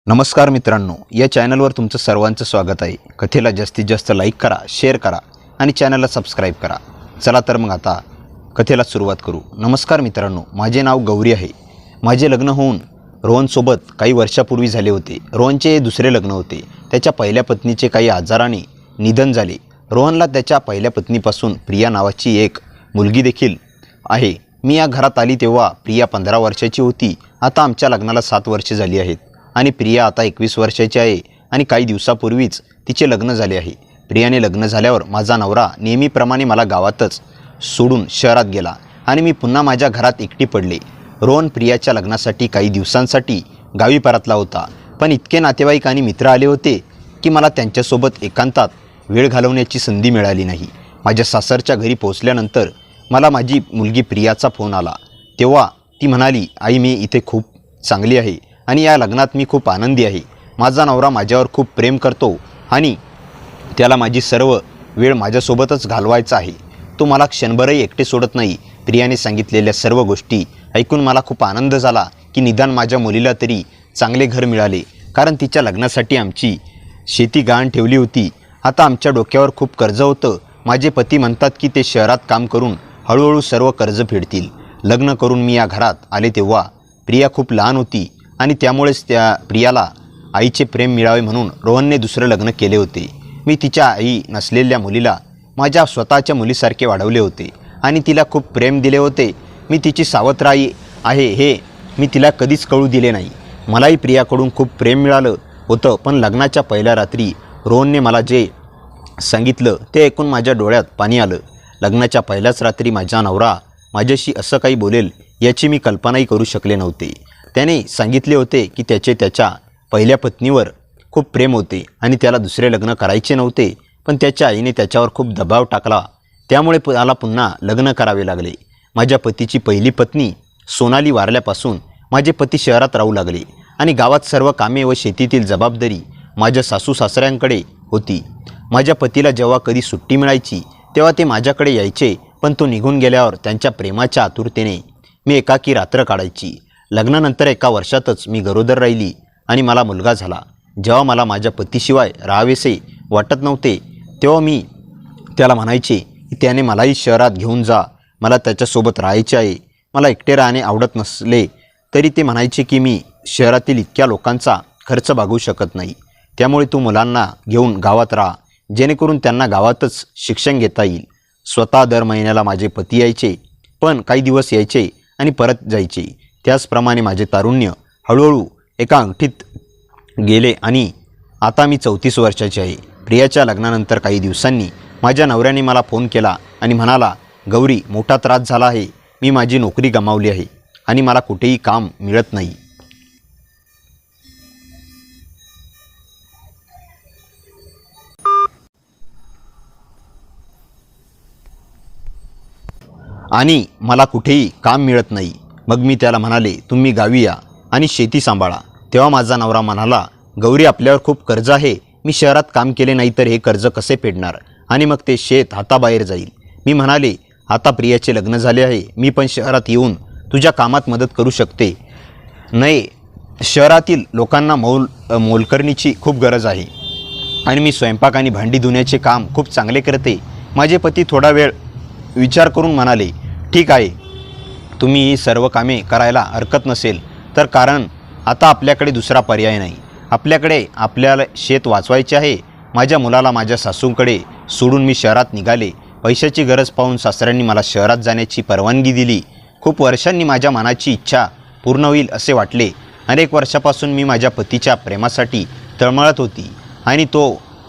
नमस्कार मित्रांनो, या चॅनलवर तुमचं सर्वांचं स्वागत आहे। कथेला जास्तीत जास्त लाईक करा, शेअर करा आणि चॅनलला सबस्क्राईब करा। चला तर मग आता कथेला सुरुवात करू। नमस्कार मित्रांनो, माझे नाव गौरी आहे। माझे लग्न होऊन रोहनसोबत काही वर्षापूर्वी झाले होते। रोहनचे दुसरे लग्न होते। त्याच्या पहिल्या पत्नीचे काही आजाराने निधन झाले। रोहनला त्याच्या पहिल्या पत्नीपासून प्रिया नावाची एक मुलगी देखील आहे। मी या घरात आली तेव्हा प्रिया 15 वर्षाची होती। आता आमच्या लग्नाला 7 वर्षे झाली आहेत आणि प्रिया आता 21 वर्षाची आहे आणि काही दिवसापूर्वीच तिचे लग्न झाले आहे। प्रियाने लग्न झाल्यावर माझा नवरा नेहमीप्रमाणे मला गावातच सोडून शहरात गेला आणि मी पुन्हा माझ्या घरात एकटी पडले। रोहन प्रियाच्या लग्नासाठी काही दिवसांसाठी गावी परतला होता, पण इतके नातेवाईक आणि मित्र आले होते की मला त्यांच्यासोबत एकांतात वेळ घालवण्याची संधी मिळाली नाही। माझ्या सासरच्या घरी पोहोचल्यानंतर मला माझी मुलगी प्रियाचा फोन आला। तेव्हा ती म्हणाली, आई मी इथे खूप चांगली आहे आणि या लग्नात मी खूप आनंदी आहे। माझा नवरा माझ्यावर खूप प्रेम करतो आणि त्याला माझी सर्व वेळ माझ्यासोबतच घालवायचा आहे। तो मला क्षणभरही एकटे सोडत नाही। प्रियाने सांगितलेल्या सर्व गोष्टी ऐकून मला खूप आनंद झाला की निदान माझ्या मुलीला तरी चांगले घर मिळाले, कारण तिच्या लग्नासाठी आमची शेती गहाण ठेवली होती। आता आमच्या डोक्यावर खूप कर्ज होतं। माझे पती म्हणतात की ते शहरात काम करून हळूहळू सर्व कर्ज फेडतील। लग्न करून मी या घरात आले तेव्हा प्रिया खूप लहान होती आणि त्यामुळेच त्या प्रियाला आईचे प्रेम मिळावे म्हणून रोहनने दुसरं लग्न केले होते। मी तिच्या आई नसलेल्या मुलीला माझ्या स्वतःच्या मुलीसारखे वाढवले होते आणि तिला खूप प्रेम दिले होते। मी तिची सावत्र आई आहे हे मी तिला कधीच कळू दिले नाही। मलाही प्रियाकडून खूप प्रेम मिळालं होतं, पण लग्नाच्या पहिल्या रात्री रोहनने मला जे सांगितलं ते ऐकून माझ्या डोळ्यात पाणी आलं। लग्नाच्या पहिल्याच रात्री माझा नवरा माझ्याशी असं काही बोलेल याची मी कल्पनाही करू शकले नव्हते। त्याने सांगितले होते की त्याच्या पहिल्या पत्नीवर खूप प्रेम होते आणि त्याला दुसरे लग्न करायचे नव्हते, पण त्याच्या आईने त्याच्यावर खूप दबाव टाकला, त्यामुळे त्याला पुन्हा लग्न करावे लागले। माझ्या पतीची पहिली पत्नी सोनाली वारल्यापासून माझे पती शहरात राहू लागले आणि गावात सर्व कामे व शेतीतील जबाबदारी माझ्या सासू सासऱ्यांकडे होती। माझ्या पतीला जेव्हा कधी सुट्टी मिळायची तेव्हा ते माझ्याकडे यायचे, पण तो निघून गेल्यावर त्यांच्या प्रेमाच्या आतुरतेने मी एकाकी रात्र काढायची। लग्नानंतर 1 वर्षातच मी गरोदर राहिली आणि मला मुलगा झाला। जेव्हा मला माझ्या पतीशिवाय राहावेसे वाटत नव्हते तेव्हा मी त्याला म्हणायचे की त्याने मलाही शहरात घेऊन जा, मला त्याच्यासोबत राहायचे आहे। मला एकटे राहणे आवडत नसले तरी ते म्हणायचे की मी शहरातील इतक्या लोकांचा खर्च भागवू शकत नाही, त्यामुळे तू मुलांना घेऊन गावात राहा, जेणेकरून त्यांना गावातच शिक्षण घेता येईल। स्वतः दर महिन्याला माझे पती यायचे, पण काही दिवस यायचे आणि परत जायचे। त्याचप्रमाणे माझे तारुण्य हळूहळू एका अंगठीत गेले आणि आता मी 34 वर्षाची आहे। प्रियाच्या लग्नानंतर काही दिवसांनी माझ्या नवऱ्याने मला फोन केला आणि म्हणाला, गौरी मोठा त्रास झाला आहे, मी माझी नोकरी गमावली आहे आणि मला कुठेही काम मिळत नाही। मग मी त्याला म्हणाले, तुम्ही गावी या आणि शेती सांभाळा। तेव्हा माझा नवरा म्हणाला, गौरी आपल्यावर खूप कर्ज आहे, मी शहरात काम केले नाही तर हे कर्ज कसे फेडणार आणि मग ते शेत हाताबाहेर जाईल। मी म्हणाले, आता प्रियाचे लग्न झाले आहे, मी पण शहरात येऊन तुझ्या कामात मदत करू शकते। नाही, शहरातील लोकांना मोलकरणीची खूप गरज आहे आणि मी स्वयंपाक आणि भांडी धुण्याचे काम खूप चांगले करते। माझे पती थोडा वेळ विचार करून म्हणाले, ठीक आहे, तुम्ही ही सर्व कामे करायला हरकत नसेल तर, कारण आता आपल्याकडे दुसरा पर्याय नाही। आपल्याला शेत वाचवायचे आहे। माझ्या मुलाला माझ्या सासूंकडे सोडून मी शहरात निघाले। पैशाची गरज पाहून सासऱ्यांनी मला शहरात जाण्याची परवानगी दिली। खूप वर्षांनी माझ्या मनाची इच्छा पूर्ण होईल असे वाटले। अनेक वर्षापासून मी माझ्या पतीच्या प्रेमासाठी तळमळत होती आणि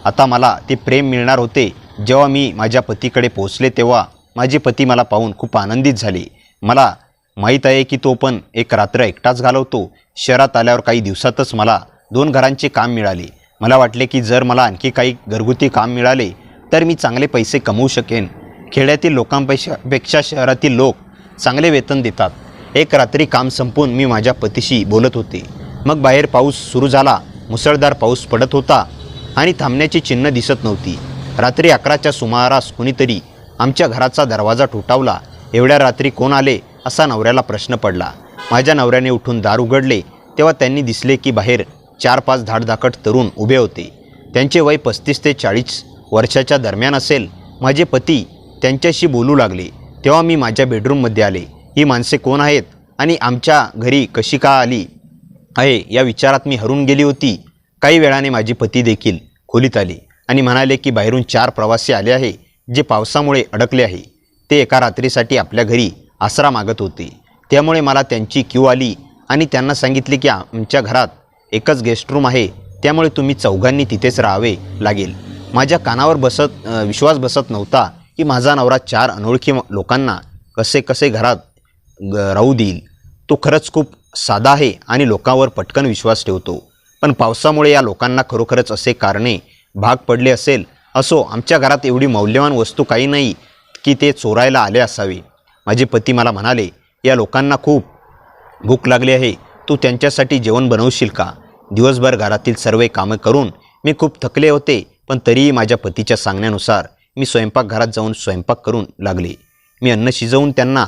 आता मला ते प्रेम मिळणार होते। जेव्हा मी माझ्या पतीकडे पोहोचले तेव्हा माझे पती मला पाहून खूप आनंदित झाले। मला माहीत आहे की तो पण एक रात्र एकटाच घालवतो। शहरात आल्यावर काही दिवसातच मला 2 घरांचे काम मिळाले। मला वाटले की जर मला आणखी काही घरगुती काम मिळाले तर मी चांगले पैसे कमवू शकेन। खेड्यातील लोकांपेक्षा शहरातील लोक चांगले वेतन देतात। एक रात्री काम संपवून मी माझ्या पतीशी बोलत होते, मग बाहेर पाऊस सुरू झाला। मुसळधार पाऊस पडत होता आणि थांबण्याची चिन्ह दिसत नव्हती। रात्री 11च्या सुमारास कुणीतरी आमच्या घराचा दरवाजा ठोठावला। एवढ्या रात्री कोण आले असा नवऱ्याला प्रश्न पडला। माझ्या नवऱ्याने उठून दार उघडले तेव्हा त्यांनी दिसले की बाहेर 4-5 धाडधाकट तरुण उभे होते. त्यांचे वय 35 ते 40 वर्षाच्या दरम्यान असेल. माझे पती त्यांच्याशी बोलू लागले. तेव्हा मी माझ्या बेडरूममध्ये आले. ही माणसे कोण आहेत आणि आमच्या घरी कशी का आली आहे या विचारात मी हरून गेली होती. काही वेळाने माझे पती देखील खोलीत आले आणि म्हणाले की बाहेरून 4 प्रवासी आले आहे जे पावसामुळे अडकले आहे. ते एका रात्रीसाठी आपल्या घरी आसरा मागत होते. त्यामुळे मला त्यांची क्यू आली आणि त्यांना सांगितले की आमच्या घरात एकच गेस्ट रूम आहे, त्यामुळे तुम्ही चौघांनी तिथेच राहावे लागेल. माझ्या कानावर विश्वास बसत नव्हता की माझा नवरा 4 अनोळखी लोकांना कसे घरात राहू देईल. तो खरंच खूप साधा आहे आणि लोकांवर पटकन विश्वास ठेवतो. पण पावसामुळे या लोकांना खरोखरच असे कारणे भाग पडले असेल. असो, आमच्या घरात एवढी मौल्यवान वस्तू काही नाही की ते चोरायला आले असावे. माझे पती मला म्हणाले, या लोकांना खूप भूक लागली आहे, तू त्यांच्यासाठी जेवण बनवशील का? दिवसभर घरातील सर्व कामं करून मी खूप थकले होते, पण तरीही माझ्या पतीच्या सांगण्यानुसार मी स्वयंपाकघरात जाऊन स्वयंपाक करून लागले. मी अन्न शिजवून त्यांना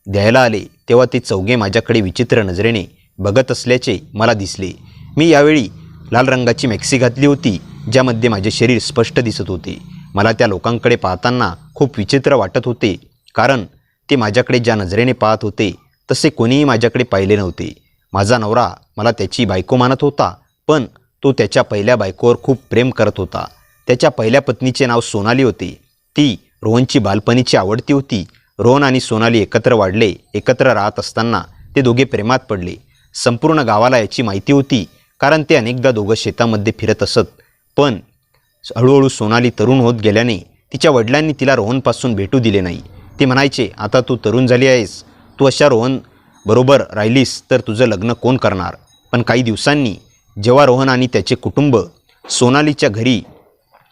द्यायला आले तेव्हा ते चौघे माझ्याकडे विचित्र नजरेने बघत असल्याचे मला दिसले. मी यावेळी लाल रंगाची मॅक्सी घातली होती ज्यामध्ये माझे शरीर स्पष्ट दिसत होते. मला त्या लोकांकडे पाहताना खूप विचित्र वाटत होते, कारण ते माझ्याकडे ज्या नजरेने पाहत होते तसे कोणीही माझ्याकडे पाहिले नव्हते. माझा नवरा मला त्याची बायको मानत होता, पण तो त्याच्या पहिल्या बायकोवर खूप प्रेम करत होता. त्याच्या पहिल्या पत्नीचे नाव सोनाली होते. ती रोहनची बालपणीची आवडती होती. रोहन आणि सोनाली एकत्र वाढले. एकत्र राहत असताना ते दोघे प्रेमात पडले. संपूर्ण गावाला याची माहिती होती, कारण ते अनेकदा दोघं शेतामध्ये फिरत असत. पण हळूहळू सोनाली तरुण होत गेल्याने तिच्या वडिलांनी तिला रोहनपासून भेटू दिले नाही. ते म्हणायचे, आता तू तरुण झाली आहेस, तू अशा रोहन बरोबर राहिलीस तर तुझं लग्न कोण करणार? पण काही दिवसांनी जेव्हा रोहन आणि त्याचे कुटुंब सोनालीच्या घरी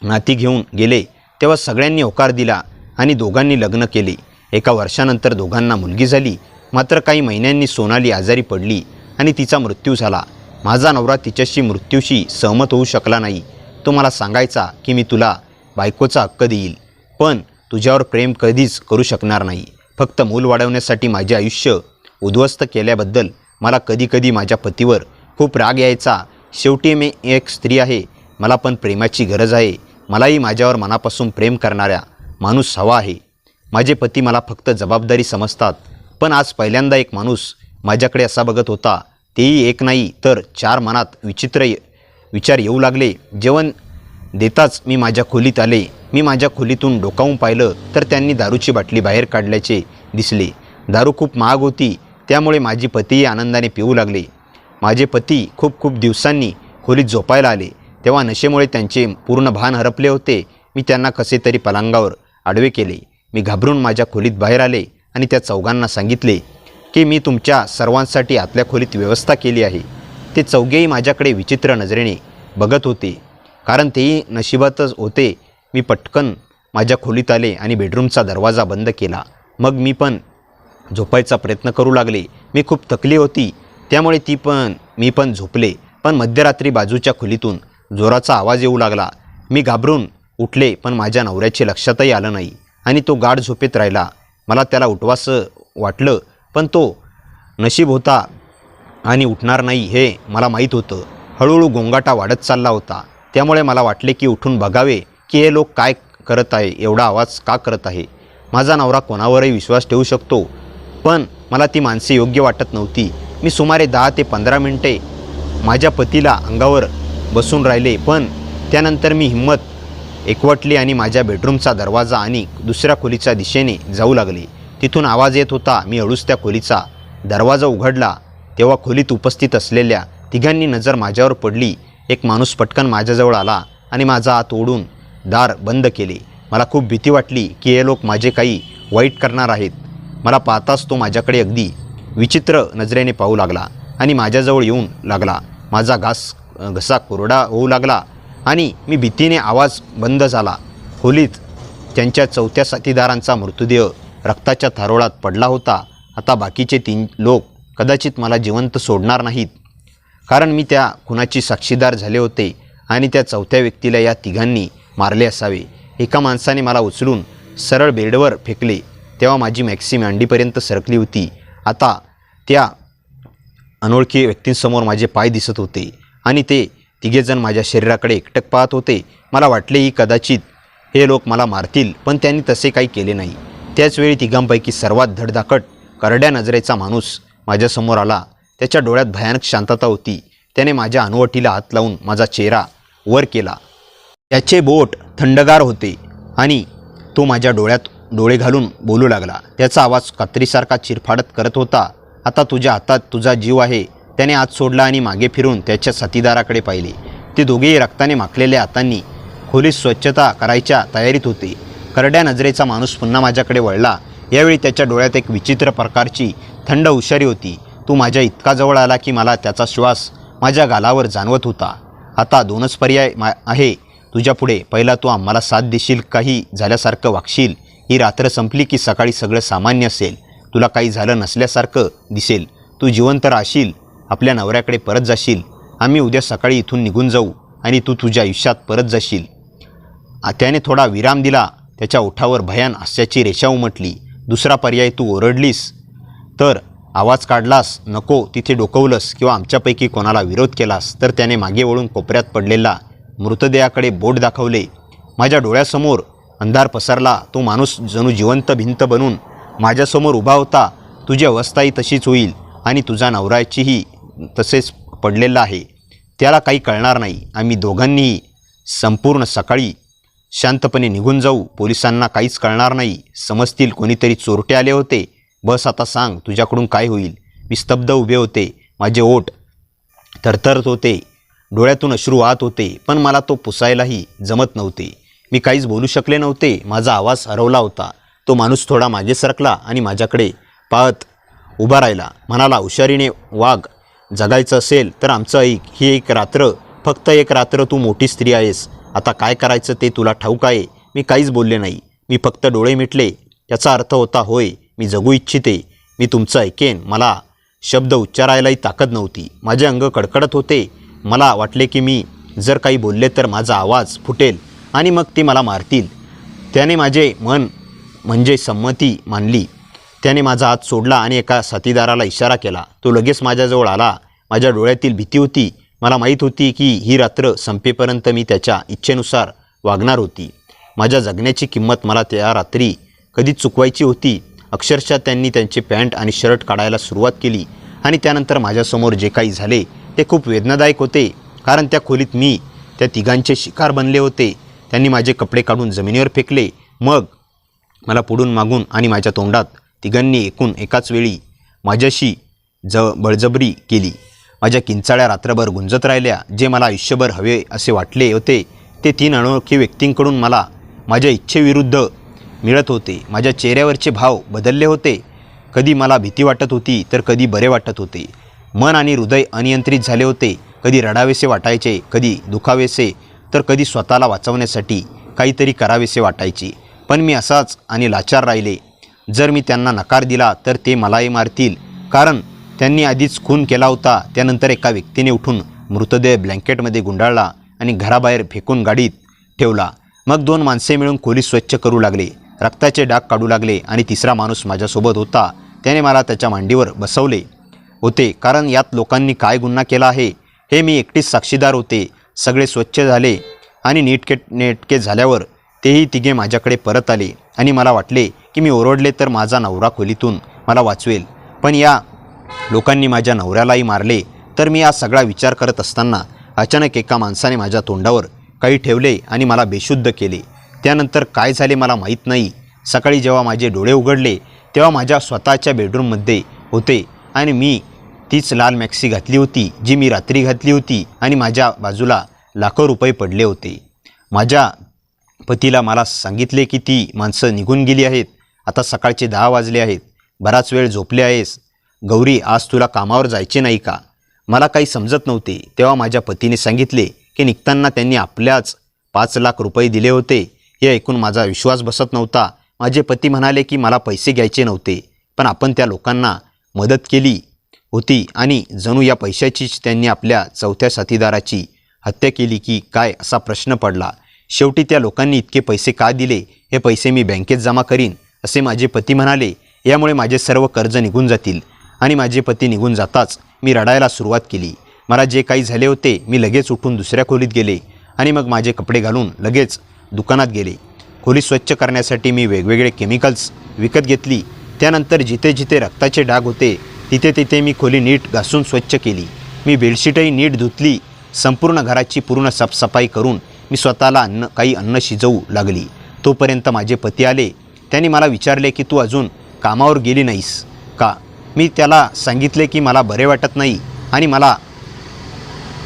नाती घेऊन गेले तेव्हा सगळ्यांनी होकार दिला आणि दोघांनी लग्न केले. एका वर्षानंतर दोघांना मुलगी झाली. मात्र काही महिन्यांनी सोनाली आजारी पडली आणि तिचा मृत्यू झाला. माझा नवरा तिच्याशी मृत्यूशी सहमत होऊ शकला नाही. तो मला सांगायचा की मी तुला बायकोचा हक्क देईल, पण तुझ्यावर प्रेम कधीच करू शकणार नाही. फक्त मूल वाढवण्यासाठी माझे आयुष्य उद्ध्वस्त केल्याबद्दल मला कधीकधी माझ्या पतीवर खूप राग यायचा. शेवटी मी एक स्त्री आहे, मला पण प्रेमाची गरज आहे. मलाही माझ्यावर मनापासून प्रेम करणारा माणूस हवा आहे. माझे पती मला फक्त जबाबदारी समजतात, पण आज पहिल्यांदा एक माणूस माझ्याकडे असा बघत होता. तेही एक नाही तर 4. मनात विचित्र विचार येऊ लागले. जेवण देताच मी माझ्या खोलीत आले. मी माझ्या खोलीतून डोकावून पाहिलं तर त्यांनी दारूची बाटली बाहेर काढल्याचे दिसले. दारू खूप महाग होती, त्यामुळे माझे पतीही आनंदाने पिऊ लागले. माझे पती खूप दिवसांनी खोलीत झोपायला आले तेव्हा नशेमुळे त्यांचे पूर्ण भान हरपले होते. मी त्यांना कसे तरी पलंगावर आडवे केले. मी घाबरून माझ्या खोलीत बाहेर आले आणि त्या चौघांना सांगितले की मी तुमच्या सर्वांसाठी आतल्या खोलीत व्यवस्था केली आहे. ते चौघेही माझ्याकडे विचित्र नजरेने बघत होते, कारण तेही नशिबातच होते. मी पटकन माझ्या खोलीत आले आणि बेडरूमचा दरवाजा बंद केला. मग मी पण झोपायचा प्रयत्न करू लागले. मी खूप थकली होती, त्यामुळे मी पण झोपले. पण मध्यरात्री बाजूच्या खोलीतून जोराचा आवाज येऊ लागला. मी घाबरून उठले, पण माझ्या नवऱ्याचे लक्षातही आलं नाही आणि तो गाढ झोपेत राहिला. मला त्याला उठवासं वाटलं, पण तो नशीब होता आणि उठणार नाही हे मला माहीत होतं. हळूहळू गोंगाटा वाढत चालला होता, त्यामुळे मला वाटले की उठून बघावे की हे लोक काय करत आहे, एवढा आवाज का करत आहे. माझा नवरा कोणावरही विश्वास ठेवू शकतो, पण मला ती माणसे योग्य वाटत नव्हती. मी सुमारे 10 ते 15 मिनिटे माझ्या पतीला अंगावर बसून राहिले, पण त्यानंतर मी हिंमत एकवटली आणि माझ्या बेडरूमचा दरवाजा आणि दुसऱ्या खोलीच्या दिशेने जाऊ लागले. तिथून आवाज येत होता. मी हळूच त्या खोलीचा दरवाजा उघडला तेव्हा खोलीत उपस्थित असलेल्या तिघांनी नजर माझ्यावर पडली. एक माणूस पटकन माझ्याजवळ आला आणि माझा हात ओढून दार बंद केले. मला खूप भीती वाटली की हे लोक माझे काही वाईट करणार आहेत. मला पाहताच तो माझ्याकडे अगदी विचित्र नजरेने पाहू लागला आणि माझ्याजवळ येऊन लागला. माझा घसा कोरडा होऊ लागला आणि मी भीतीने आवाज बंद झाला. खोलीत त्यांच्या 4थ्या साथीदारांचा मृतदेह रक्ताच्या थारोळात पडला होता. आता बाकीचे 3 लोक कदाचित मला जिवंत सोडणार नाहीत, कारण मी त्या खुनाची साक्षीदार झाले होते आणि त्या 4थ्या व्यक्तीला या तिघांनी मारले असावे. एका माणसाने मला उचलून सरळ बेडवर फेकले तेव्हा माझी मॅक्सी मांडीपर्यंत सरकली होती. आता त्या अनोळखी व्यक्तींसमोर माझे पाय दिसत होते आणि ते तिघेजण माझ्या शरीराकडे एकटक पाहत होते. मला वाटले की कदाचित हे लोक मला मारतील, पण त्यांनी तसे काही केले नाही. त्याचवेळी तिघांपैकी सर्वात धडधाकट करड्या नजरेचा माणूस माझ्यासमोर आला. त्याच्या डोळ्यात भयानक शांतता होती. त्याने माझ्या हनुवटीला हात लावून माझा चेहरा वर केला. त्याचे बोट थंडगार होते आणि तो माझ्या डोळ्यात डोळे घालून बोलू लागला. त्याचा आवाज कात्रीसारखा चिरफाडत करत होता. आता तुझ्या हातात तुझा जीव आहे. त्याने हात सोडला आणि मागे फिरून त्याच्या साथीदाराकडे पाहिले. ते दोघेही रक्ताने माखलेल्या हातांनी खोलीत स्वच्छता करायच्या तयारीत होते. करड्या नजरेचा माणूस पुन्हा माझ्याकडे वळला. यावेळी त्याच्या डोळ्यात एक विचित्र प्रकारची थंड हुशारी होती. तो माझ्या इतका जवळ आला की मला त्याचा श्वास माझ्या गालावर जाणवत होता. आता दोनच पर्याय आहे तुझ्यापुढे. पहिला तू आम्हाला साथ देशील, काही झाल्यासारखं वागशील. ही रात्र संपली की सकाळी सगळं सामान्य असेल. तुला काही झालं नसल्यासारखं दिसेल. तू जिवंत राहशील, आपल्या नवऱ्याकडे परत जाशील. आम्ही उद्या सकाळी इथून निघून जाऊ आणि तू तुझ्या आयुष्यात परत जाशील. त्याने थोडा विराम दिला. त्याच्या ओठावर भयान हास्याची रेषा उमटली. दुसरा पर्याय, तू ओरडलीस तर, आवाज काढलास, नको तिथे डोकवलंस किंवा आमच्यापैकी कोणाला विरोध केलास तर. त्याने मागे वळून कोपऱ्यात पडलेला मृतदेहाकडे बोट दाखवले. माझ्या डोळ्यासमोर अंधार पसरला. तो माणूस जणू जिवंत भिंत बनून माझ्यासमोर उभा होता. तुझी अवस्थाही तशीच होईल आणि तुझा नवऱ्याचीही तसेच पडलेला आहे. त्याला काही कळणार नाही. आम्ही दोघांनीही संपूर्ण सकाळी शांतपणे निघून जाऊ. पोलिसांना काहीच कळणार नाही. समजतील कोणीतरी चोरटे आले होते. बस आता सांग, तुझ्याकडून काय होईल. मी स्तब्ध उभे होते. माझे ओठ थरथरत होते. डोळ्यातून अश्रू वाहत होते, पण मला तो पुसायलाही जमत नव्हते. मी काहीच बोलू शकले नव्हते. माझा आवाज हरवला होता. तो माणूस थोडा मागे सरकला आणि माझ्याकडे पाहत उभा राहिला. म्हणाला, हुशारीने वाघ. जगायचं असेल तर आमचं ऐक. ही एक रात्र, फक्त एक रात्र. तू मोठी स्त्री आहेस. आता काय करायचं ते तुला ठाऊक आहे. मी काहीच बोलले नाही. मी फक्त डोळे मिटले. त्याचा अर्थ होता, होय, मी जगू इच्छिते. मी तुमचं ऐकेन. मला शब्द उच्चारायलाही ताकद नव्हती. माझे अंग कडकडत होते. मला वाटले की मी जर काही बोलले तर माझा आवाज फुटेल आणि मग ते मला मारतील. त्याने माझे मन म्हणजे संमती मानली. त्याने माझा हात सोडला आणि एका साथीदाराला इशारा केला. तो लगेच माझ्याजवळ आला. माझ्या डोळ्यातील भीती होती. मला माहीत होती की ही रात्र संपेपर्यंत मी त्याच्या इच्छेनुसार वागणार होती. माझ्या जगण्याची किंमत मला त्या रात्री कधीच चुकवायची होती. अक्षरशः त्यांनी त्यांचे पॅन्ट आणि शर्ट काढायला सुरुवात केली आणि त्यानंतर माझ्यासमोर जे काही झाले ते खूप वेदनादायक होते. कारण त्या खोलीत मी त्या तिघांचे शिकार बनले होते. त्यांनी माझे कपडे काढून जमिनीवर फेकले. मग मला पुढून मागून आणि माझ्या तोंडात तिघांनी एकूण एकाच वेळी माझ्याशी बळजबरी केली. माझ्या किंचाळ्या रात्रभर गुंजत राहिल्या. जे मला आयुष्यभर हवे असे वाटले होते ते 3 अनोळखी व्यक्तींकडून मला माझ्या इच्छेविरुद्ध मिळत होते. माझ्या चेहऱ्यावरचे भाव बदलले होते. कधी मला भीती वाटत होती तर कधी बरे वाटत होते. मन आणि हृदय अनियंत्रित झाले होते. कधी रडावेसे वाटायचे, कधी दुखावेसे, तर कधी स्वतःला वाचवण्यासाठी काहीतरी करावेसे वाटायचे. पण मी असाच आणि लाचार राहिले. जर मी त्यांना नकार दिला तर ते मलाही मारतील, कारण त्यांनी आधीच खून केला होता. त्यानंतर एका व्यक्तीने उठून मृतदेह ब्लँकेटमध्ये गुंडाळला आणि घराबाहेर फेकून गाडीत ठेवला. मग 2 माणसे मिळून खोली स्वच्छ करू लागले, रक्ताचे डाग काढू लागले आणि तिसरा माणूस माझ्यासोबत होता. त्याने मला त्याच्या मांडीवर बसवले होते, कारण यात लोकांनी काय गुन्हा केला आहे हे मी एकटीच साक्षीदार होते. सगळे स्वच्छ झाले आणि नेटके झाल्यावर तेही तिघे माझ्याकडे परत आले आणि मला वाटले की मी ओरडले तर माझा नवरा खोलीतून मला वाचवेल. पण या लोकांनी माझ्या नवऱ्यालाही मारले. तर मी हा सगळा विचार करत असताना अचानक एका माणसाने माझ्या तोंडावर काही ठेवले आणि मला बेशुद्ध केले. त्यानंतर काय झाले मला माहीत नाही. सकाळी जेव्हा माझे डोळे उघडले तेव्हा माझ्या स्वतःच्या बेडरूममध्ये होते आणि मी तीच लाल मॅक्सी घातली होती जी मी रात्री घातली होती आणि माझ्या बाजूला लाखो रुपये पडले होते. माझ्या पतीला मला सांगितले की ती माणसं निघून गेली आहेत. आता सकाळचे 10 वाजले आहेत. बराच वेळ झोपले आहेस. गौरी, आज तुला कामावर जायचे नाही का? मला काही समजत नव्हते. तेव्हा माझ्या पतीने सांगितले की निघताना त्यांनी आपल्याच 5 लाख रुपये दिले होते. हे ऐकून माझा विश्वास बसत नव्हता. माझे पती म्हणाले की मला पैसे घ्यायचे नव्हते, पण आपण त्या लोकांना मदत केली होती आणि जणू या पैशाचीच त्यांनी आपल्या चौथ्या साथीदाराची हत्या केली की काय असा प्रश्न पडला. शेवटी त्या लोकांनी इतके पैसे का दिले? हे पैसे मी बँकेत जमा करीन असे माझे पती म्हणाले. यामुळे माझे सर्व कर्ज निघून जातील. आणि माझे पती निघून जाताच मी रडायला सुरुवात केली. मला जे काही झाले होते मी लगेच उठून दुसऱ्या खोलीत गेले आणि मग माझे कपडे घालून लगेच दुकानात गेले. खोली स्वच्छ करण्यासाठी मी वेगवेगळे केमिकल्स विकत घेतली. त्यानंतर जिथे जिथे रक्ताचे डाग होते तिथे तिथे मी खोली नीट घासून स्वच्छ केली. मी बेडशीटही नीट धुतली. संपूर्ण घराची पूर्ण साफसफाई करून मी स्वतःला काही अन्न शिजवू लागली. तोपर्यंत माझे पती आले. त्यांनी मला विचारले की तू अजून कामावर गेली नाहीस का? मी त्याला सांगितले की मला बरे वाटत नाही आणि मला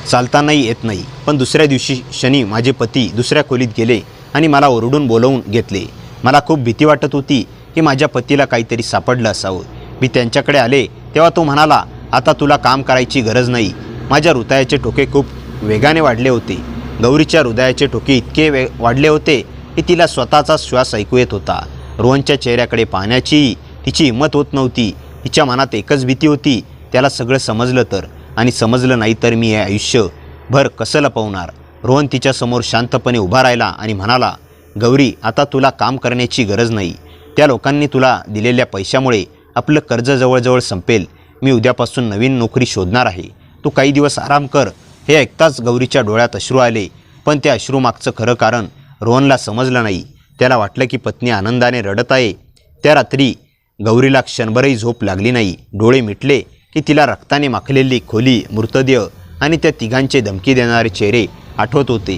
चालतानाही येत नाही. पण दुसऱ्या दिवशी शनी माझे पती दुसऱ्या खोलीत गेले आणि मला ओरडून बोलवून घेतले. मला खूप भीती वाटत होती की माझ्या पतीला काहीतरी सापडलं असावं. मी त्यांच्याकडे आले तेव्हा तो म्हणाला, आता तुला काम करायची गरज नाही. माझ्या हृदयाचे ठोके खूप वेगाने वाढले होते. गौरीच्या हृदयाचे ठोके इतके वाढले होते की तिला स्वतःचा श्वास ऐकू येत होता. रोहनच्या चेहऱ्याकडे पाहण्याची तिची हिंमत होत नव्हती. तिच्या मनात एकच भीती होती, त्याला सगळं समजलं तर, आणि समजलं नाही तर मी हे आयुष्यभर कसं लपवणार. रोहन तिच्यासमोर शांतपणे उभा राहिला आणि म्हणाला, गौरी, आता तुला काम करण्याची गरज नाही. त्या लोकांनी तुला दिलेल्या पैशामुळे आपलं कर्ज जवळजवळ संपेल. मी उद्यापासून नवीन नोकरी शोधणार आहे. तू काही दिवस आराम कर. हे ऐकताच गौरीच्या डोळ्यात अश्रू आले. पण त्या अश्रूमागचं खरं कारण रोहनला समजलं नाही. त्याला वाटलं की पत्नी आनंदाने रडत आहे. त्या रात्री गौरीला क्षणभरही झोप लागली नाही. डोळे मिटले की तिला रक्ताने माखलेली खोली, मृतदेह आणि त्या तिघांचे धमकी देणारे चेहरे आठवत होते.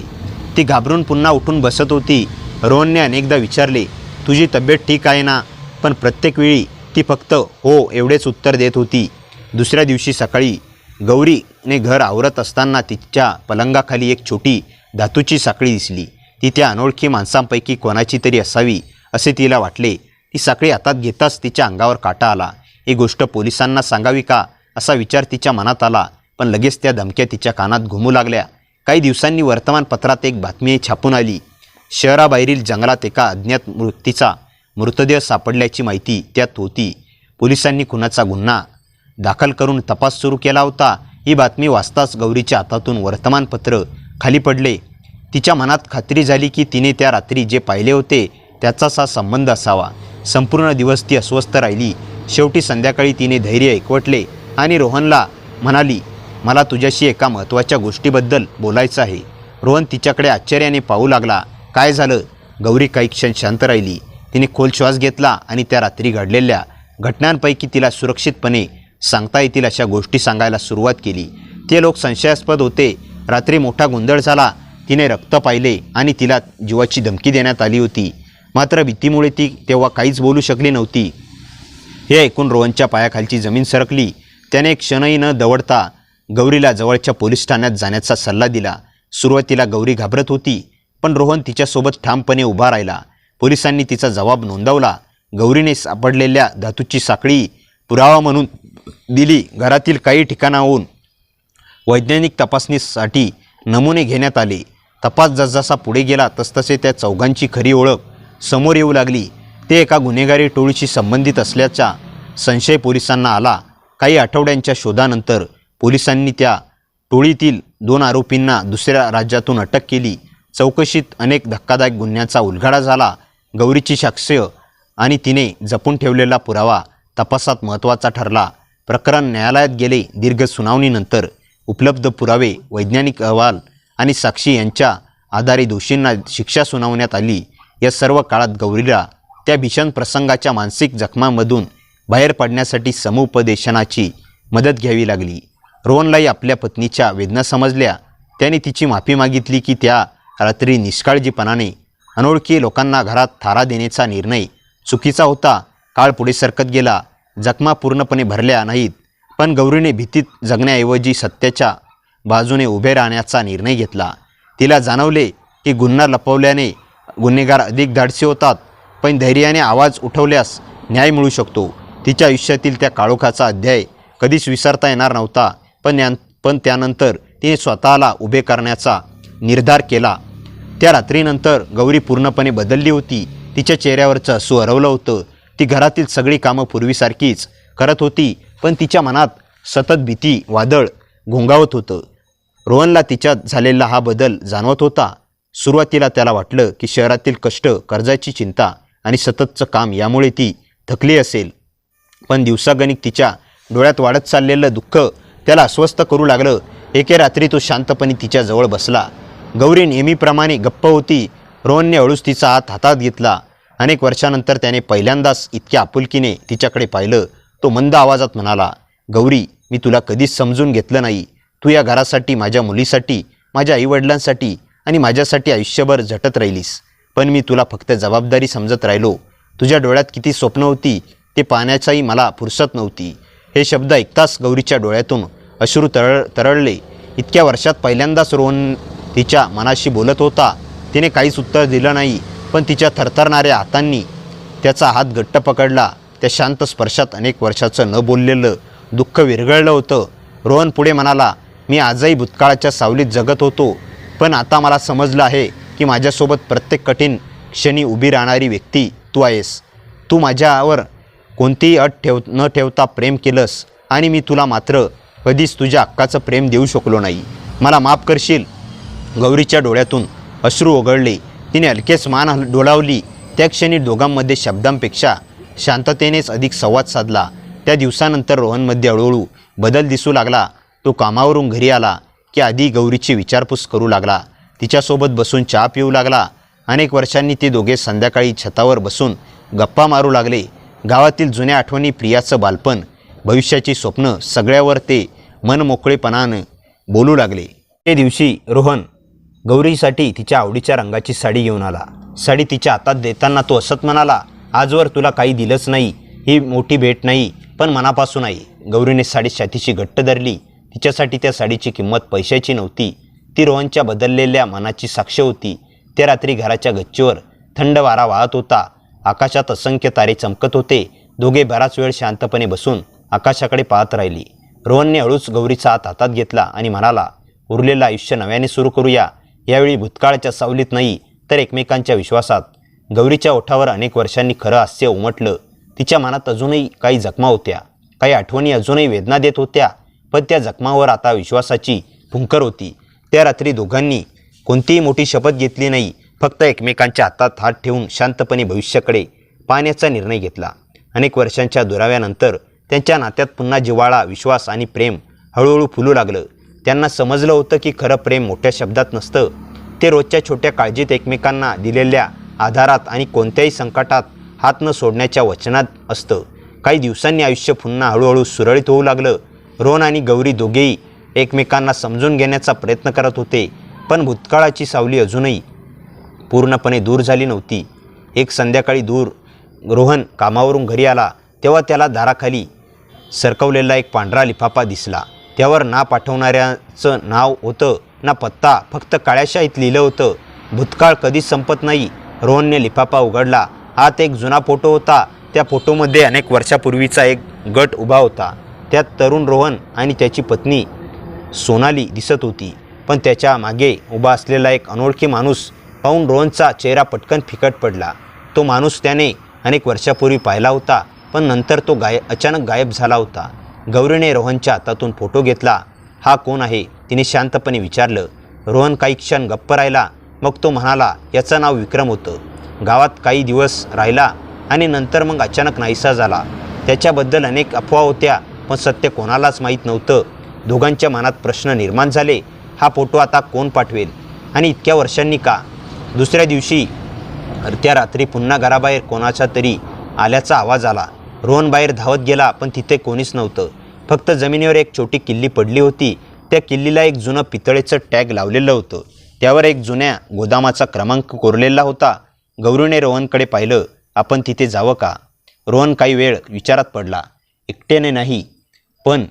ती घाबरून पुन्हा उठून बसत होती. रोहनने अनेकदा विचारले, तुझी तब्येत ठीक आहे ना? पण प्रत्येक वेळी ती फक्त हो एवढेच उत्तर देत होती. दुसऱ्या दिवशी सकाळी गौरीने घर आवरत असताना तिच्या पलंगाखाली एक छोटी धातूची साखळी दिसली. ती त्या अनोळखी माणसांपैकी कोणाची तरी असावी असे तिला वाटले. ती साखळी हातात घेताच तिच्या अंगावर काटा आला. ही गोष्ट पोलिसांना सांगावी का असा विचार तिच्या मनात आला. पण लगेच त्या धमक्या तिच्या कानात घुमू लागल्या. काही दिवसांनी वर्तमानपत्रात एक बातमी छापून आली. शहराबाहेरील जंगलात एका अज्ञात व्यक्तीचा मृतदेह सापडल्याची माहिती त्यात होती. पोलिसांनी खुनाचा गुन्हा दाखल करून तपास सुरू केला होता. ही बातमी वाचताच गौरीच्या हातातून वर्तमानपत्र खाली पडले. तिच्या मनात खात्री झाली की तिने त्या रात्री जे पाहिले होते त्याचाच हा संबंध असावा. संपूर्ण दिवस ती अस्वस्थ राहिली. शेवटी संध्याकाळी तिने धैर्य एकवटले आणि रोहनला म्हणाली, मला तुझ्याशी एका महत्त्वाच्या गोष्टीबद्दल बोलायचं आहे. रोहन तिच्याकडे आश्चर्याने पाहू लागला. काय झालं? गौरी काही क्षण शांत राहिली. तिने खोल श्वास घेतला आणि त्या रात्री घडलेल्या घटनांपैकी तिला सुरक्षितपणे सांगता येतील अशा गोष्टी सांगायला सुरुवात केली. ते लोक संशयास्पद होते. रात्री मोठा गोंधळ झाला. तिने रक्त पाहिले आणि तिला जीवाची धमकी देण्यात आली होती. मात्र भीतीमुळे ती तेव्हा काहीच बोलू शकली नव्हती. हे ऐकून रोहनच्या पायाखालची जमीन सरकली. त्याने क्षणही न दवडता गौरीला जवळच्या पोलीस ठाण्यात जाण्याचा सल्ला दिला. सुरुवातीला गौरी घाबरत होती, पण रोहन तिच्यासोबत ठामपणे उभा राहिला. पोलिसांनी तिचा जबाब नोंदवला. गौरीने सापडलेल्या धातूची साखळी पुरावा म्हणून दिली. घरातील काही ठिकाणाहून वैज्ञानिक तपासणीसाठी नमुने घेण्यात आले. तपास जसजसा पुढे गेला तसतसे त्या चौघांची खरी ओळख समोर येऊ लागली. ते एका गुन्हेगारी टोळीशी संबंधित असल्याचा संशय पोलिसांना आला. काही आठवड्यांच्या शोधानंतर पोलिसांनी त्या टोळीतील 2 आरोपींना दुसऱ्या राज्यातून अटक केली. चौकशीत अनेक धक्कादायक गुन्ह्यांचा उलगडा झाला. गौरीची साक्ष आणि तिने जपून ठेवलेला पुरावा तपासात महत्त्वाचा ठरला. प्रकरण न्यायालयात गेले. दीर्घ सुनावणीनंतर उपलब्ध पुरावे, वैज्ञानिक अहवाल आणि साक्षी यांच्या आधारे दोषींना शिक्षा सुनावण्यात आली. या सर्व काळात गौरीला त्या भीषण प्रसंगाच्या मानसिक जखमांमधून बाहेर पडण्यासाठी समुपदेशनाची मदत घ्यावी लागली. रोहनलाही आपल्या पत्नीच्या वेदना समजल्या. त्याने तिची माफी मागितली की त्या रात्री निष्काळजीपणाने अनोळखी लोकांना घरात थारा देण्याचा निर्णय चुकीचा होता. काळ पुढे सरकत गेला. जखमा पूर्णपणे भरल्या नाहीत, पण गौरीने भीतीत जगण्याऐवजी सत्याच्या बाजूने उभे राहण्याचा निर्णय घेतला. तिला जाणवले की गुन्हा लपवल्याने गुन्हेगार अधिक धाडसी होतात, पण धैर्याने आवाज उठवल्यास न्याय मिळू शकतो. तिच्या आयुष्यातील त्या काळोखाचा अध्याय कधीच विसरता येणार नव्हता. पण त्यानंतर तिने स्वतःला उभे करण्याचा निर्धार केला. त्या रात्रीनंतर गौरी पूर्णपणे बदलली होती. तिच्या चेहऱ्यावरचं हसू हरवलं होतं. ती घरातील सगळी कामं पूर्वीसारखीच करत होती, पण तिच्या मनात सतत भीती वादळ घोंगावत होतं. रोहनला तिच्यात झालेला हा बदल जाणवत होता. सुरुवातीला त्याला वाटलं की शहरातील कष्ट, कर्जाची चिंता आणि सततचं काम यामुळे ती थकली असेल. पण दिवसागणिक तिच्या डोळ्यात वाढत चाललेलं दुःख त्याला अस्वस्थ करू लागलं. एके रात्री तो शांतपणे तिच्याजवळ बसला. गौरी नेहमीप्रमाणे गप्प होती. रोहनने हळूच तिचा हात हातात घेतला. अनेक वर्षानंतर त्याने पहिल्यांदाच इतक्या आपुलकीने तिच्याकडे पाहिलं. तो मंद आवाजात म्हणाला, गौरी, मी तुला कधीच समजून घेतलं नाही. तू या घरासाठी, माझ्या मुलीसाठी, माझ्या आईवडिलांसाठी आणि माझ्यासाठी आयुष्यभर झटत राहिलीस. पण मी तुला फक्त जबाबदारी समजत राहिलो. तुझ्या डोळ्यात किती स्वप्न होती ते पाहण्याचाही मला फुरसत नव्हती. हे शब्द ऐकताच गौरीच्या डोळ्यातून अश्रू तरळले. इतक्या वर्षात पहिल्यांदाच रोहन तिच्या मनाशी बोलत होता. तिने काहीच उत्तर दिलं नाही, पण तिच्या थरथरणाऱ्या हातांनी त्याचा हात घट्ट पकडला. त्या शांत स्पर्शात अनेक वर्षाचं न बोललेलं दुःख विरघळलं होतं. रोहन पुढे म्हणाला, मी आजही भूतकाळाच्या सावलीत जगत होतो, पण आता मला समजलं आहे की माझ्यासोबत प्रत्येक कठीण क्षणी उभी राहणारी व्यक्ती तू आहेस. तू माझ्यावर कोणतीही अट न ठेवता प्रेम केलंस आणि मी तुला मात्र कधीच तुझ्या हक्काचं प्रेम देऊ शकलो नाही. मला माफ करशील? गौरीच्या डोळ्यातून अश्रू ओघळले. तिने हलकेच मान डोलावली. त्या क्षणी दोघांमध्ये शब्दांपेक्षा शांततेनेच अधिक संवाद साधला. त्या दिवसानंतर रोहनमध्ये हळूहळू बदल दिसू लागला. तो कामावरून घरी आला की आधी गौरीची विचारपूस करू लागला. तिच्यासोबत बसून चहा पिऊ लागला. अनेक वर्षांनी ते दोघे संध्याकाळी छतावर बसून गप्पा मारू लागले. गावातील जुन्या आठवणी, प्रियाचं बालपण, भविष्याची स्वप्न, सगळ्यावर ते मनमोकळेपणानं बोलू लागले. ते दिवशी रोहन गौरीसाठी तिच्या आवडीच्या रंगाची साडी घेऊन आला. साडी तिच्या हातात देताना तो हसत म्हणाला, आजवर तुला काही दिलंच नाही. ही मोठी भेट नाही, पण मनापासून आहे. गौरीने साडी छातीशी घट्ट धरली. तिच्यासाठी त्या साडीची किंमत पैशाची नव्हती. ती रोहनच्या बदललेल्या मनाची साक्ष होती. त्या रात्री घराच्या गच्चीवर थंड वारा वाहत होता. आकाशात असंख्य तारे चमकत होते. दोघे बराच वेळ शांतपणे बसून आकाशाकडे पाहत राहिली. रोहनने हळूच गौरीचा हात हातात घेतला आणि म्हणाला, उरलेलं आयुष्य नव्याने सुरू करूया. यावेळी भूतकाळाच्या सावलीत नाही, तर एकमेकांच्या विश्वासात. गौरीच्या ओठावर अनेक वर्षांनी खरं हास्य उमटलं. तिच्या मनात अजूनही काही जखमा होत्या. काही आठवणी अजूनही वेदना देत होत्या, पण त्या जखमावर आता विश्वासाची फुंकर होती. त्या रात्री दोघांनी कोणतीही मोठी शपथ घेतली नाही. फक्त एकमेकांच्या हातात हात ठेवून शांतपणे भविष्याकडे पाहण्याचा निर्णय घेतला. अनेक वर्षांच्या दुराव्यानंतर त्यांच्या नात्यात पुन्हा जिव्हाळा, विश्वास आणि प्रेम हळूहळू फुलू लागलं. त्यांना समजलं होतं की खरं प्रेम मोठ्या शब्दात नसतं. ते रोजच्या छोट्या काळजीत, एकमेकांना दिलेल्या आधारात आणि कोणत्याही संकटात हात न सोडण्याच्या वचनात असतं. काही दिवसांनी आयुष्य पुन्हा हळूहळू सुरळीत होऊ लागलं. रोहन आणि गौरी दोघेही एकमेकांना समजून घेण्याचा प्रयत्न करत होते, पण भूतकाळाची सावली अजूनही पूर्णपणे दूर झाली नव्हती. एक संध्याकाळी रोहन कामावरून घरी आला तेव्हा त्याला दाराखाली सरकवलेला एक पांढरा लिफाफा दिसला. त्यावर ना पाठवणाऱ्याचं नाव होतं, ना पत्ता. फक्त काळ्या शाईत लिहिलं होतं, भूतकाळ कधीच संपत नाही. रोहनने लिफाफा उघडला. आत एक जुना फोटो होता. त्या फोटोमध्ये अनेक वर्षापूर्वीचा एक गट उभा होता. त्यात तरुण रोहन आणि त्याची पत्नी सोनाली दिसत होती. पण त्याच्या मागे उभा असलेला एक अनोळखी माणूस पाहून रोहनचा चेहरा पटकन फिकट पडला. तो माणूस त्याने अनेक वर्षापूर्वी पाहिला होता, पण नंतर तो अचानक गायब झाला होता. गौरीने रोहनच्या हातातून फोटो घेतला. हा कोण आहे? तिने शांतपणे विचारलं. रोहन काही क्षण गप्प राहिला. मग तो म्हणाला, याचं नाव विक्रम होतं. गावात काही दिवस राहिला आणि नंतर मग अचानक नाहीसा झाला. त्याच्याबद्दल अनेक अफवा होत्या, पण सत्य कोणालाच माहीत नव्हतं. दोघांच्या मनात प्रश्न निर्माण झाले. हा फोटो आता कोण पाठवेल आणि इतक्या वर्षांनी का? दुसऱ्या दिवशी त्या रात्री पुन्हा घराबाहेर कोणाचा तरी आल्याचा आवाज आला. रोहन बाहेर धावत गेला, पण तिथे कोणीच नव्हतं. फक्त जमिनीवर एक छोटी किल्ली पडली होती. त्या किल्लीला एक जुनं पितळेचं टॅग लावलेलं होतं. त्यावर एक जुन्या गोदामाचा क्रमांक कोरलेला होता. गौरीने रोहनकडे पाहिलं. आपण तिथे जावं का? रोहन काही वेळ विचारात पडला. एकट्याने नाही, पण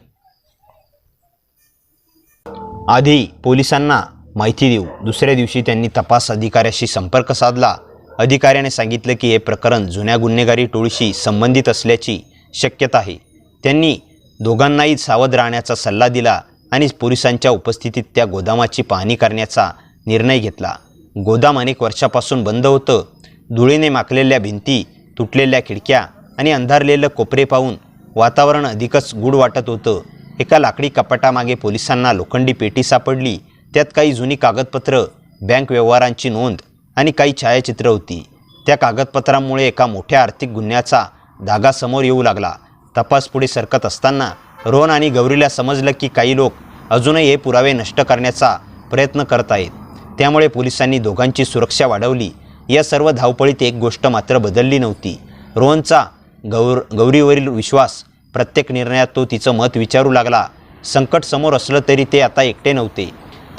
आधी पोलिसांना माहिती देऊ. दुसऱ्या दिवशी त्यांनी तपास अधिकाऱ्याशी संपर्क साधला. अधिकाऱ्याने सांगितलं की हे प्रकरण जुन्या गुन्हेगारी टोळीशी संबंधित असल्याची शक्यता आहे. त्यांनी दोघांनाही सावध राहण्याचा सल्ला दिला आणि पोलिसांच्या उपस्थितीत त्या गोदामाची पाहणी करण्याचा निर्णय घेतला. गोदाम अनेक वर्षापासून बंद होतं. धुळीने माखलेल्या भिंती, तुटलेल्या खिडक्या आणि अंधारलेलं कोपरे पाहून वातावरण अधिकच गूढ वाटत होतं. एका लाकडी कपाटामागे पोलिसांना लोखंडी पेटी सापडली. त्यात काही जुनी कागदपत्रं, बँक व्यवहारांची नोंद आणि काही छायाचित्र होती. त्या कागदपत्रांमुळे एका मोठ्या आर्थिक गुन्ह्याचा धागा समोर येऊ लागला. तपास पुढे सरकत असताना रोहन आणि गौरीला समजलं की काही लोक अजूनही हे पुरावे नष्ट करण्याचा प्रयत्न करत आहेत. त्यामुळे पोलिसांनी दोघांची सुरक्षा वाढवली. या सर्व धावपळीत एक गोष्ट मात्र बदलली नव्हती. रोहनचा गौरीवरील विश्वास. प्रत्येक निर्णयात तो तिचं मत विचारू लागला. संकट समोर असलं तरी ते आता एकटे नव्हते.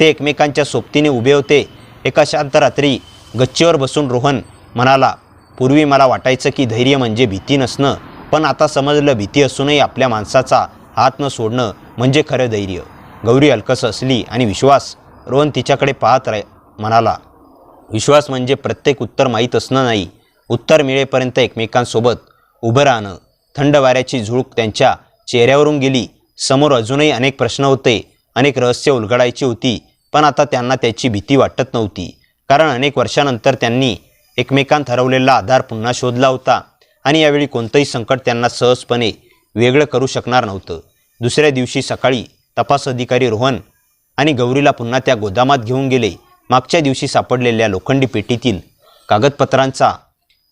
ते एकमेकांच्या सोबतीने उभे होते. एका शांत रात्री गच्चीवर बसून रोहन म्हणाला, पूर्वी मला वाटायचं की धैर्य म्हणजे भीती नसणं, पण आता समजलं भीती असूनही आपल्या माणसाचा हात न सोडणं म्हणजे खरं धैर्य. गौरी हलकस असली आणि विश्वास. रोहन तिच्याकडे पाहत म्हणाला, विश्वास म्हणजे प्रत्येक उत्तर माहीत असणं नाही, उत्तर मिळेपर्यंत एकमेकांसोबत उभं राहणं. थंड वाऱ्याची झुळूक त्यांच्या चेहऱ्यावरून गेली. समोर अजूनही अनेक प्रश्न होते, अनेक रहस्य उलगडायची होती, पण आता त्यांना त्याची भीती वाटत नव्हती. कारण अनेक वर्षानंतर त्यांनी एकमेकांत हरवलेला आधार पुन्हा शोधला होता आणि यावेळी कोणतंही संकट त्यांना सहजपणे वेगळं करू शकणार नव्हतं. दुसऱ्या दिवशी सकाळी तपास अधिकारी रोहन आणि गौरीला पुन्हा त्या गोदामात घेऊन गेले. मागच्या दिवशी सापडलेल्या लोखंडी पेटीतील कागदपत्रांचा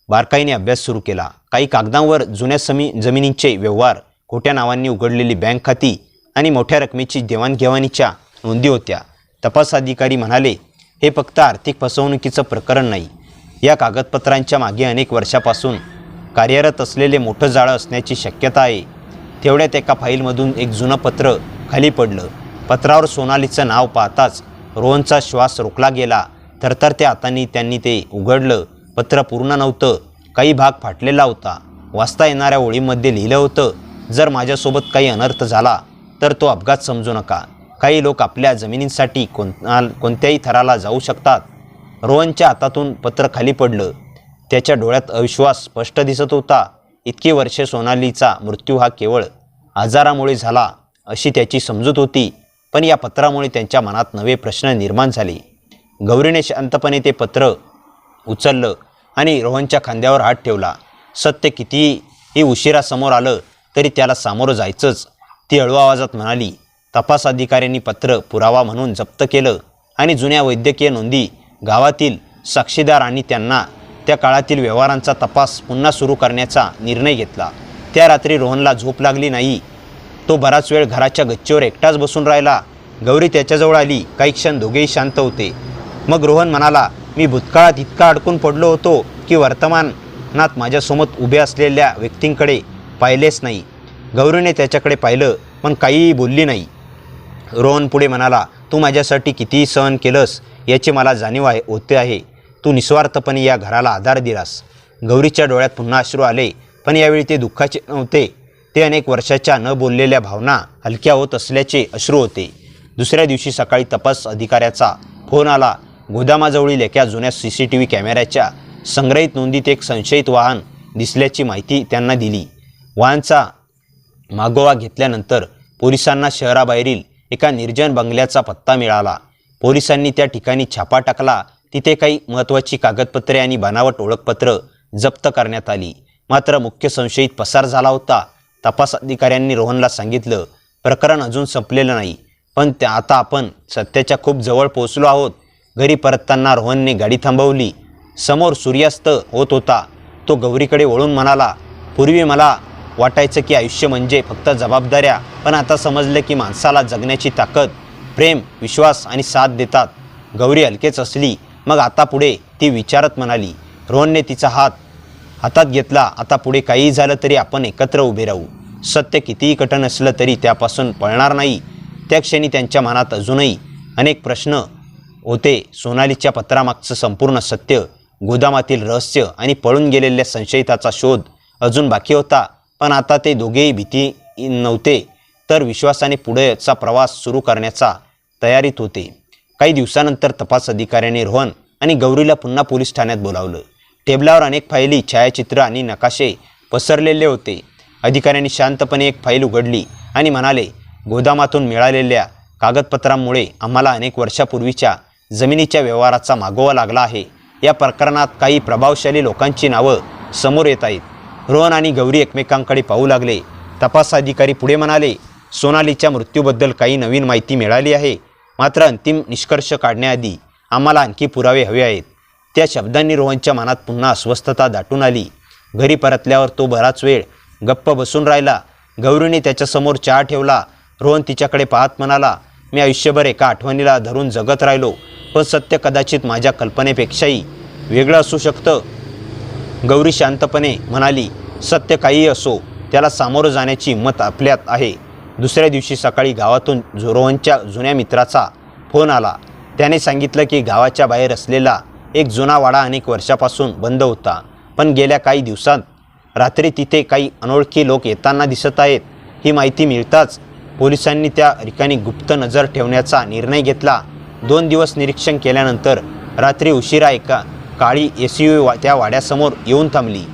बारकाईने अभ्यास सुरू केला. काही कागदांवर जुन्या जमिनींचे व्यवहार, खोट्या नावांनी उघडलेली बँक खाती आणि मोठ्या रकमेची देवाणघेवाणीच्या नोंदी होत्या. तपास अधिकारी म्हणाले, हे फक्त आर्थिक फसवणुकीचं प्रकरण नाही. या कागदपत्रांच्या मागे अनेक वर्षापासून कार्यरत असलेले मोठं जाळं असण्याची शक्यता आहे. तेवढ्यात एका फाईलमधून एक जुनं पत्र खाली पडलं. पत्रावर सोनालीचं नाव पाहताच रोहनचा श्वास रोखला गेला. थरथरत्या हातांनी त्यांनी ते उघडलं. पत्र पूर्ण नव्हतं. काही भाग फाटलेला होता. वाचता येणाऱ्या ओळींमध्ये लिहिलं होतं, जर माझ्यासोबत काही अनर्थ झाला तर तो अपघात समजू नका. काही लोक आपल्या जमिनींसाठी कोणत्याही थराला जाऊ शकतात. रोहनच्या हातातून पत्र खाली पडलं. त्याच्या डोळ्यात अविश्वास स्पष्ट दिसत होता. इतकी वर्षे सोनालीचा मृत्यू हा केवळ आजारामुळे झाला अशी त्याची समजूत होती, पण या पत्रामुळे त्यांच्या मनात नवे प्रश्न निर्माण झाले. गौरीने शांतपणे ते पत्र उचललं आणि रोहनच्या खांद्यावर हात ठेवला. सत्य कितीही उशिरा समोर आलं तरी त्याला सामोरं जायचंच, ती हळू आवाजात म्हणाली. तपास अधिकाऱ्यांनी पत्र पुरावा म्हणून जप्त केलं आणि जुन्या वैद्यकीय नोंदी, गावातील साक्षीदार आणि त्यांना त्या काळातील व्यवहारांचा तपास पुन्हा सुरू करण्याचा निर्णय घेतला. त्या रात्री रोहनला झोप लागली नाही. तो बराच वेळ घराच्या गच्चीवर एकटाच बसून राहिला. गौरी त्याच्याजवळ आली. काही क्षण दोघेही शांत होते. मग रोहन म्हणाला, मी भूतकाळात इतका अडकून पडलो होतो की वर्तमानात माझ्यासमोर उभे असलेल्या व्यक्तींकडे पाहिलेच नाही. गौरीने त्याच्याकडे पाहिलं पण काहीही बोलली नाही. रोहन पुढे म्हणाला, तू माझ्यासाठी कितीही सहन केलंस याची मला जाणीव होते आहे. तू निस्वार्थपणे या घराला आधार दिलास. गौरीच्या डोळ्यात पुन्हा अश्रू आले, पण यावेळी ते दुःखाचे नव्हते. ते अनेक वर्षाच्या न बोललेल्या भावना हलक्या होत असल्याचे अश्रू होते. दुसऱ्या दिवशी सकाळी तपास अधिकाऱ्याचा फोन आला. गोदामाजवळील एका जुन्या CCTV कॅमेऱ्याच्या संग्रहित नोंदीत एक संशयित वाहन दिसल्याची माहिती त्यांना दिली. वाहनचा मागोवा घेतल्यानंतर पोलिसांना शहराबाहेरील एका निर्जन बंगल्याचा पत्ता मिळाला. पोलिसांनी त्या ठिकाणी छापा टाकला. तिथे काही महत्त्वाची कागदपत्रे आणि बनावट ओळखपत्र जप्त करण्यात आली. मात्र मुख्य संशयित पसार झाला होता. तपास अधिकाऱ्यांनी रोहनला सांगितलं, प्रकरण अजून संपलेलं नाही, पण आता आपण सत्याच्या खूप जवळ पोहोचलो आहोत. घरी परतताना रोहनने गाडी थांबवली. समोर सूर्यास्त होत होता. तो गौरीकडे वळून म्हणाला, पूर्वी मला वाटायचं की आयुष्य म्हणजे फक्त जबाबदाऱ्या, पण आता समजलं की माणसाला जगण्याची ताकद, प्रेम, विश्वास आणि साथ देतात. गौरी हलकेच असली. मग आता पुढे ती विचारत म्हणाली. रोहनने तिचा हातात घेतला. आता पुढे काहीही झालं तरी आपण एकत्र उभे राहू. सत्य कितीही कठीण असलं तरी त्यापासून पळणार नाही. त्या क्षणी त्यांच्या मनात अजूनही अनेक प्रश्न होते. सोनालीच्या पत्रामागचं संपूर्ण सत्य, गोदामातील रहस्य आणि पळून गेलेल्या संशयिताचा शोध अजून बाकी होता. पण आता ते दोघेही भीती नव्हते तर विश्वासाने पुढेचा प्रवास सुरू करण्याचा तयारीत होते. काही दिवसानंतर तपास अधिकाऱ्याने रोहन आणि गौरीला पुन्हा पोलीस ठाण्यात बोलावलं. टेबलावर अनेक फायली, छायाचित्र आणि नकाशे पसरलेले होते. अधिकाऱ्यांनी शांतपणे एक फाईल उघडली आणि म्हणाले, गोदामातून मिळालेल्या कागदपत्रांमुळे आम्हाला अनेक वर्षापूर्वीच्या जमिनीच्या व्यवहाराचा मागोवा लागला आहे. या प्रकरणात काही प्रभावशाली लोकांची नावं समोर येत आहेत. रोहन आणि गौरी एकमेकांकडे पाहू लागले. तपास अधिकारी पुढे म्हणाले, सोनालीच्या मृत्यूबद्दल काही नवीन माहिती मिळाली आहे, मात्र अंतिम निष्कर्ष काढण्याआधी आम्हाला आणखी पुरावे हवे आहेत. त्या शब्दांनी रोहनच्या मनात पुन्हा अस्वस्थता दाटून आली. घरी परतल्यावर तो बराच वेळ गप्प बसून राहिला. गौरीने त्याच्यासमोर चहा ठेवला. रोहन तिच्याकडे पाहत म्हणाला, मी आयुष्यभर एका आठवणीला धरून जगत राहिलो, पण सत्य कदाचित माझ्या कल्पनेपेक्षाही वेगळं असू शकतं. गौरी शांतपणे म्हणाली, सत्य काहीही असो, त्याला सामोरं जाण्याची हिंमत आपल्यात आहे. दुसऱ्या दिवशी सकाळी गावातून रोहनच्या जुन्या मित्राचा फोन आला. त्याने सांगितलं की गावाच्या बाहेर असलेला एक जुना वाडा अनेक वर्षापासून बंद होता, पण गेल्या काही दिवसात रात्री तिथे काही अनोळखी लोक येताना दिसत आहेत. ही माहिती मिळताच पोलिसांनी त्या ठिकाणी गुप्त नजर ठेवण्याचा निर्णय घेतला. 2 दिवस निरीक्षण केल्यानंतर रात्री उशिरा एका काळी SUV त्या वाड्यासमोर येऊन थांबली.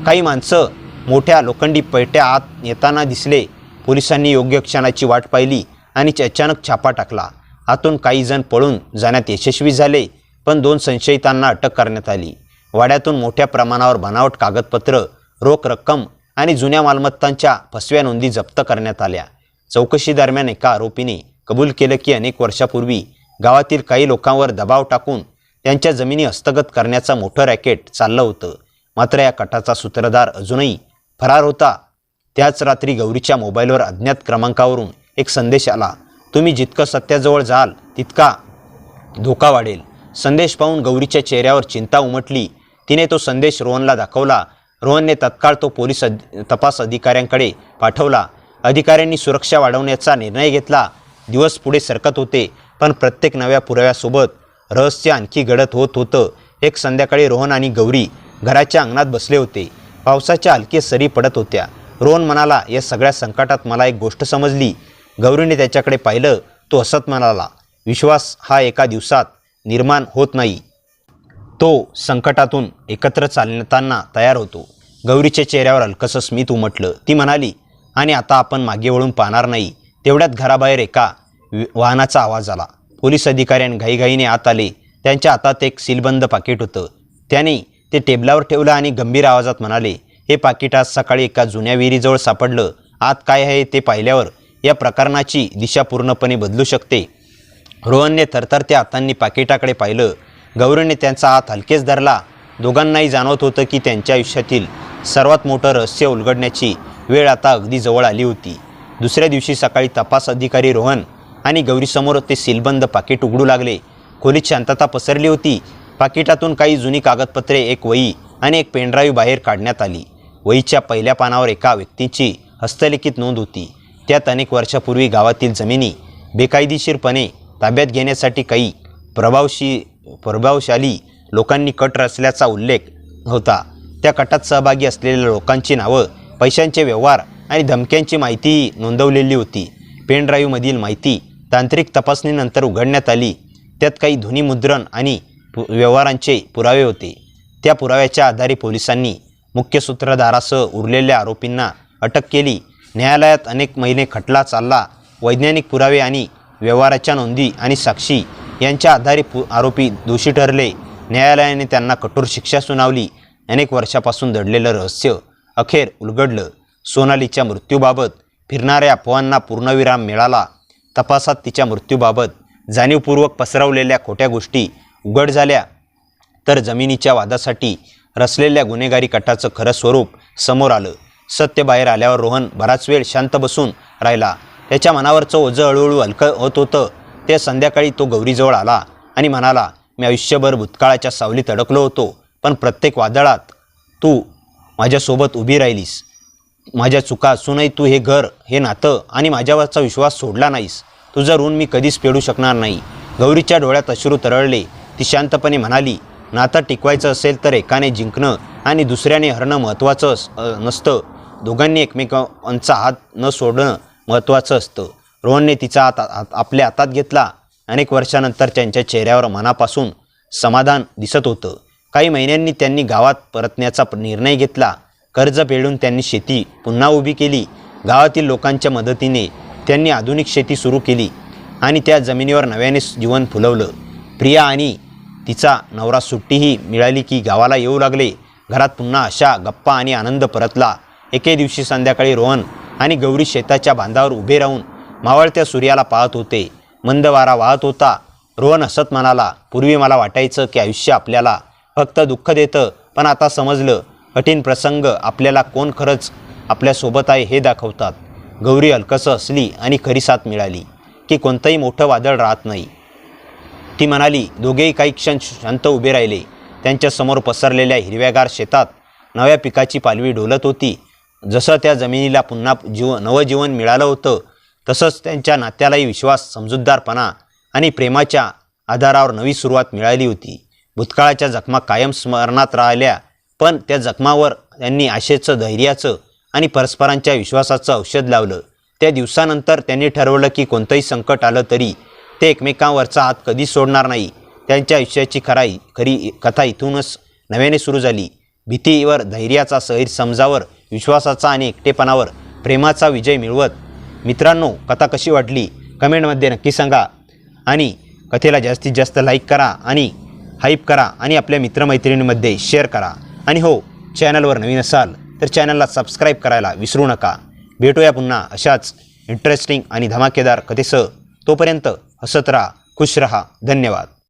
काही माणसं मोठ्या लोखंडी पैट्या आत येताना दिसले. पोलिसांनी योग्य क्षणाची वाट पाहिली आणि अचानक छापा टाकला. आतून काही जण पळून जाण्यात यशस्वी झाले, पण 2 संशयितांना अटक करण्यात आली. वाड्यातून मोठ्या प्रमाणावर बनावट कागदपत्र, रोख रक्कम आणि जुन्या मालमत्तांच्या फसव्या नोंदी जप्त करण्यात आल्या. चौकशीदरम्यान एका आरोपीने कबूल केलं की अनेक वर्षापूर्वी गावातील काही लोकांवर दबाव टाकून त्यांच्या जमिनी हस्तगत करण्याचं मोठं रॅकेट चाललं होतं. मात्र या कटाचा सूत्रधार अजूनही फरार होता. त्याच रात्री गौरीच्या मोबाईलवर अज्ञात क्रमांकावरून एक संदेश आला. तुम्ही जितकं सत्याजवळ जाल तितका धोका वाढेल. संदेश पाहून गौरीच्या चेहऱ्यावर चिंता उमटली. तिने तो संदेश रोहनला दाखवला. रोहनने तत्काळ तो पोलीस तपास अधिकाऱ्यांकडे पाठवला. अधिकाऱ्यांनी सुरक्षा वाढवण्याचा निर्णय घेतला. दिवस पुढे सरकत होते, पण प्रत्येक नव्या पुराव्यासोबत रहस्य आणखी गडद होत होतं. एक संध्याकाळी रोहन आणि गौरी घराच्या अंगणात बसले होते. पावसाच्या हलके सरी पडत होत्या. रोहन म्हणाला, या सगळ्या संकटात मला एक गोष्ट समजली. गौरीने त्याच्याकडे पाहिलं. तो हसत म्हणाला, विश्वास हा एका दिवसात निर्माण होत नाही, तो संकटातून एकत्र चालताना तयार होतो. गौरीच्या चेहऱ्यावर हलकसं स्मित उमटलं. ती म्हणाली, आणि आता आपण मागे वळून पाहणार नाही. तेवढ्यात घराबाहेर एका वाहनाचा आवाज आला. पोलीस अधिकाऱ्यांनी घाईघाईने आत आले. त्यांच्या हातात एक सीलबंद पाकिट होतं. त्याने ते टेबलावर ठेवलं आणि गंभीर आवाजात म्हणाले, हे पाकिट आज सकाळी एका जुन्या विहिरीजवळ सापडलं. आत काय आहे ते पाहिल्यावर या प्रकरणाची दिशा पूर्णपणे बदलू शकते. रोहनने थरथरत्या हातांनी पाकिटाकडे पाहिलं. गौरीने त्यांचा हात हलकेच धरला. दोघांनाही जाणवत होतं की त्यांच्या आयुष्यातील सर्वात मोठं रहस्य उलगडण्याची वेळ आता अगदी जवळ आली होती. दुसऱ्या दिवशी सकाळी तपास अधिकारी रोहन आणि गौरीसमोर ते सीलबंद पाकिट उघडू लागले. खोलीत शांतता पसरली होती. पाकिटातून काही जुनी कागदपत्रे, एक वही आणि एक पेनड्राईव्ह बाहेर काढण्यात आली. वहीच्या पहिल्या पानावर एका व्यक्तीची हस्तलिखित नोंद होती. त्यात अनेक वर्षापूर्वी गावातील जमिनी बेकायदेशीरपणे ताब्यात घेण्यासाठी काही प्रभावशाली लोकांनी कट रचल्याचा उल्लेख होता. त्या कटात सहभागी असलेल्या लोकांची नावं, पैशांचे व्यवहार आणि धमक्यांची माहितीही नोंदवलेली होती. पेनड्राईव्हमधील माहिती तांत्रिक तपासणीनंतर उघडण्यात आली. त्यात काही ध्वनिमुद्रण आणि व्यवहारांचे पुरावे होते. त्या पुराव्याच्या आधारे पोलिसांनी मुख्य सूत्रधारासह उरलेल्या आरोपींना अटक केली. न्यायालयात अनेक महिने खटला चालला. वैज्ञानिक पुरावे आणि व्यवहाराच्या नोंदी आणि साक्षी यांच्या आधारे आरोपी दोषी ठरले. न्यायालयाने त्यांना कठोर शिक्षा सुनावली. अनेक वर्षापासून दडलेलं रहस्य अखेर उलगडलं. सोनालीच्या मृत्यूबाबत फिरणाऱ्या अफवांना पूर्णविराम मिळाला. तपासात तिच्या मृत्यूबाबत जाणीवपूर्वक पसरवलेल्या खोट्या गोष्टी उघड झाल्या. तर जमिनीच्या वादासाठी रचलेल्या गुन्हेगारी कटाचं खरं स्वरूप समोर आलं. सत्य बाहेर आल्यावर रोहन बराच वेळ शांत बसून राहिला. त्याच्या मनावरचं ओझं हळूहळू हलकं होत होतं. त्या संध्याकाळी तो गौरीजवळ आला आणि म्हणाला, मी आयुष्यभर भूतकाळाच्या सावलीत अडकलो होतो, पण प्रत्येक वादळात तू माझ्यासोबत उभी राहिलीस. माझ्या चुका असूनही तू हे घर, हे नातं आणि माझ्यावरचा विश्वास सोडला नाहीस. तुझं ऋण मी कधीच फेडू शकणार नाही. गौरीच्या डोळ्यात अश्रू तरळले. ती शांतपणे म्हणाली, नातं टिकवायचं असेल तर एकाने जिंकणं आणि दुसऱ्याने हरणं महत्त्वाचं नसतं. दोघांनी एकमेकांचा हात न सोडणं महत्त्वाचं असतं. रोहनने तिचा हात आपल्या हातात घेतला. अनेक वर्षानंतर त्यांच्या चेहऱ्यावर मनापासून समाधान दिसत होतं. काही महिन्यांनी त्यांनी गावात परतण्याचा निर्णय घेतला. कर्ज फेडून त्यांनी शेती पुन्हा उभी केली. गावातील लोकांच्या मदतीने त्यांनी आधुनिक शेती सुरू केली आणि त्या जमिनीवर नव्याने जीवन फुलवलं. प्रिया आणि तिचा नवरा सुट्टीही मिळाली की गावाला येऊ लागले. घरात पुन्हा आशा, गप्पा आणि आनंद परतला. एके दिवशी संध्याकाळी रोहन आणि गौरी शेताच्या बांधावर उभे राहून मावळत्या सूर्याला पाहत होते. मंद वारा वाहत होता. रोहन हसत म्हणाला, पूर्वी मला वाटायचं की आयुष्य आपल्याला फक्त दुःख देतं, पण आता समजलं, कठीण प्रसंग आपल्याला कोण खरंच आपल्यासोबत आहे हे दाखवतात. गौरी हलकसं हसली आणि खरी साथ मिळाली. की कोणतंही मोठं वादळ राहत नाही. ती म्हणाली. दोघेही काही क्षण शांत उभे राहिले. त्यांच्यासमोर पसरलेल्या हिरव्यागार शेतात नव्या पिकाची पालवी डोलत होती. जसं त्या जमिनीला पुन्हा नवं जीवन मिळालं होतं, तसंच त्यांच्या नात्यालाही विश्वास, समजूतदारपणा आणि प्रेमाच्या आधारावर नवी सुरुवात मिळाली होती. भूतकाळाच्या जखमा कायम स्मरणात राहिल्या, पण त्या जखमावर त्यांनी आशेचं, धैर्याचं आणि परस्परांच्या विश्वासाचं औषध लावलं. त्या दिवसानंतर त्यांनी ठरवलं की कोणतंही संकट आलं तरी ते एकमेकांवरचा हात कधी सोडणार नाही. त्यांच्या आयुष्याची खरी कथा इथूनच नव्याने सुरू झाली. भीतीवर धैर्याचा, गैरसमजावर विश्वासाचा आणि एकटेपणावर प्रेमाचा विजय मिळवत. मित्रांनो, कथा कशी वाटली कमेंटमध्ये नक्की सांगा आणि कथेला जास्तीत जास्त लाईक करा आणि हाईप करा आणि आपल्या मित्रमैत्रिणींमध्ये शेअर करा. आणि हो, चॅनलवर नवीन असाल तर चॅनलला सबस्क्राईब करायला विसरू नका. भेटूया पुन्हा अशाच इंटरेस्टिंग आणि धमाकेदार कथेसह. तोपर्यंत हसत राहा, खुश रहा. धन्यवाद.